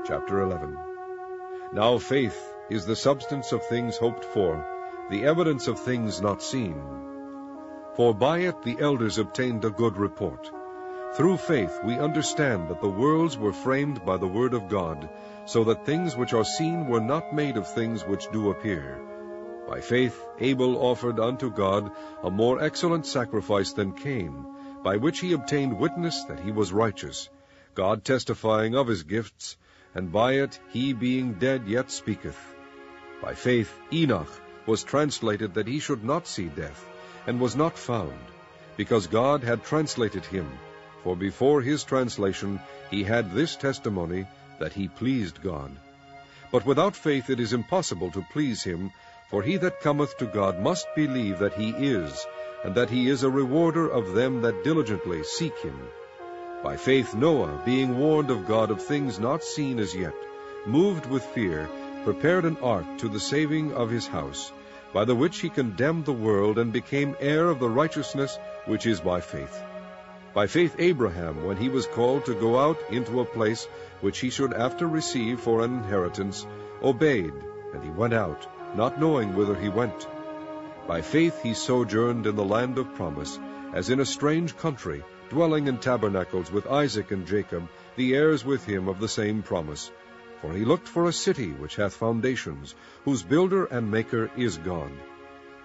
Chapter 11. Now faith is the substance of things hoped for, the evidence of things not seen. For by it the elders obtained a good report. Through faith we understand that the worlds were framed by the word of God, so that things which are seen were not made of things which do appear. By faith Abel offered unto God a more excellent sacrifice than Cain, by which he obtained witness that he was righteous, God testifying of his gifts, and by it he being dead yet speaketh. By faith Enoch was translated that he should not see death, and was not found, because God had translated him. For before his translation he had this testimony, that he pleased God. But without faith it is impossible to please him, for he that cometh to God must believe that he is, and that he is a rewarder of them that diligently seek him. By faith Noah, being warned of God of things not seen as yet, moved with fear, prepared an ark to the saving of his house, by the which he condemned the world, and became heir of the righteousness which is by faith. By faith Abraham, when he was called to go out into a place which he should after receive for an inheritance, obeyed, and he went out, not knowing whither he went. By faith he sojourned in the land of promise, as in a strange country, dwelling in tabernacles with Isaac and Jacob, the heirs with him of the same promise. For he looked for a city which hath foundations, whose builder and maker is God.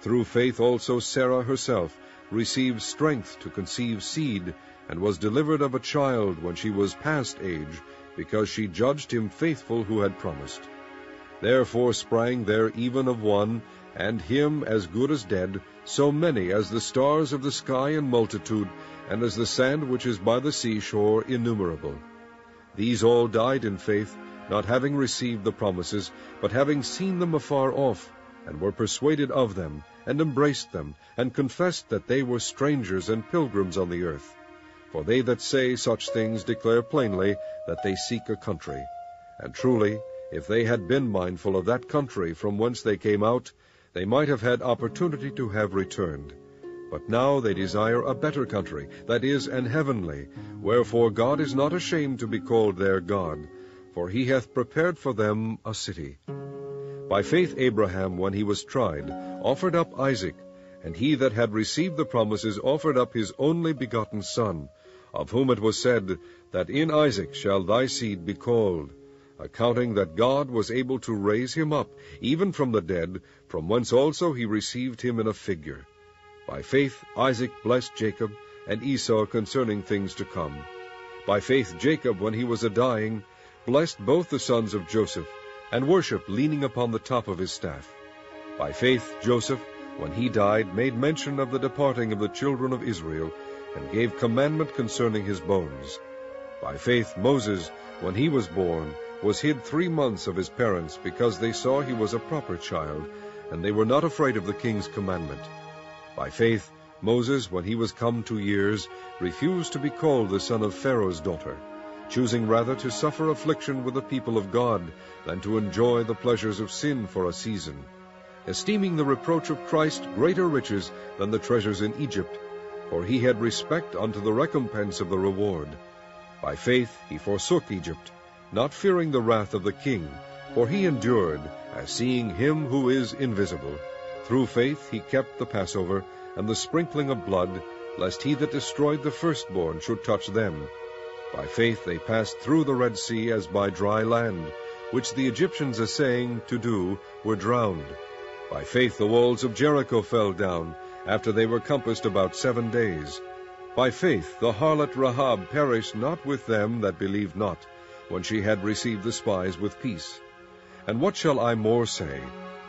Through faith also Sara herself received strength to conceive seed, and was delivered of a child when she was past age, because she judged him faithful who had promised. Therefore sprang there even of one, and him as good as dead, so many as the stars of the sky in multitude, and as the sand which is by the seashore innumerable. These all died in faith, not having received the promises, but having seen them afar off, and were persuaded of them, and embraced them, and confessed that they were strangers and pilgrims on the earth. For they that say such things declare plainly that they seek a country. And truly, if they had been mindful of that country from whence they came out, they might have had opportunity to have returned. But now they desire a better country, that is, an heavenly, wherefore God is not ashamed to be called their God, for he hath prepared for them a city. By faith Abraham, when he was tried, offered up Isaac, and he that had received the promises offered up his only begotten son, of whom it was said, that in Isaac shall thy seed be called, accounting that God was able to raise him up, even from the dead, from whence also he received him in a figure. By faith Isaac blessed Jacob and Esau concerning things to come. By faith Jacob, when he was a-dying, blessed both the sons of Joseph, and worshipped leaning upon the top of his staff. By faith Joseph, when he died, made mention of the departing of the children of Israel, and gave commandment concerning his bones. By faith Moses, when he was born, was hid 3 months of his parents, because they saw he was a proper child, and they were not afraid of the king's commandment. By faith Moses, when he was come to years, refused to be called the son of Pharaoh's daughter, choosing rather to suffer affliction with the people of God, than to enjoy the pleasures of sin for a season, esteeming the reproach of Christ greater riches than the treasures in Egypt, for he had respect unto the recompense of the reward. By faith he forsook Egypt, not fearing the wrath of the king, for he endured, as seeing him who is invisible. Through faith he kept the Passover, and the sprinkling of blood, lest he that destroyed the firstborn should touch them. By faith they passed through the Red Sea as by dry land, which the Egyptians essaying to do were drowned. By faith the walls of Jericho fell down, after they were compassed about 7 days. By faith the harlot Rahab perished not with them that believed not, when she had received the spies with peace. And what shall I more say?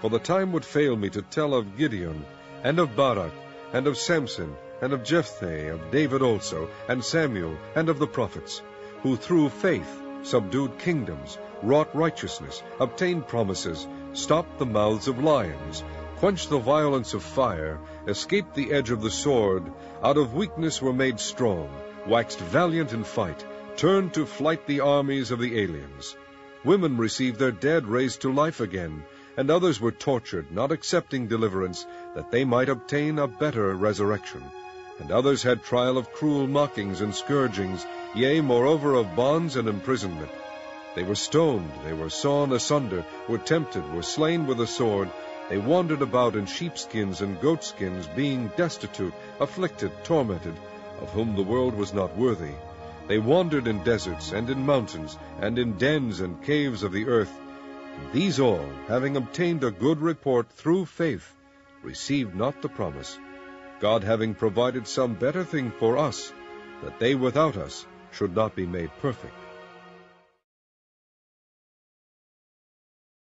For the time would fail me to tell of Gideon, and of Barak, and of Samson, and of Jephthah, of David also, and Samuel, and of the prophets, who through faith subdued kingdoms, wrought righteousness, obtained promises, stopped the mouths of lions, quenched the violence of fire, escaped the edge of the sword, out of weakness were made strong, waxed valiant in fight, turned to flight the armies of the aliens. Women received their dead raised to life again, and others were tortured, not accepting deliverance, that they might obtain a better resurrection. And others had trial of cruel mockings and scourgings, yea, moreover of bonds and imprisonment. They were stoned, they were sawn asunder, were tempted, were slain with a sword. They wandered about in sheepskins and goatskins, being destitute, afflicted, tormented, of whom the world was not worthy. They wandered in deserts and in mountains, and in dens and caves of the earth. And these all, having obtained a good report through faith, received not the promise, God having provided some better thing for us, that they without us should not be made perfect.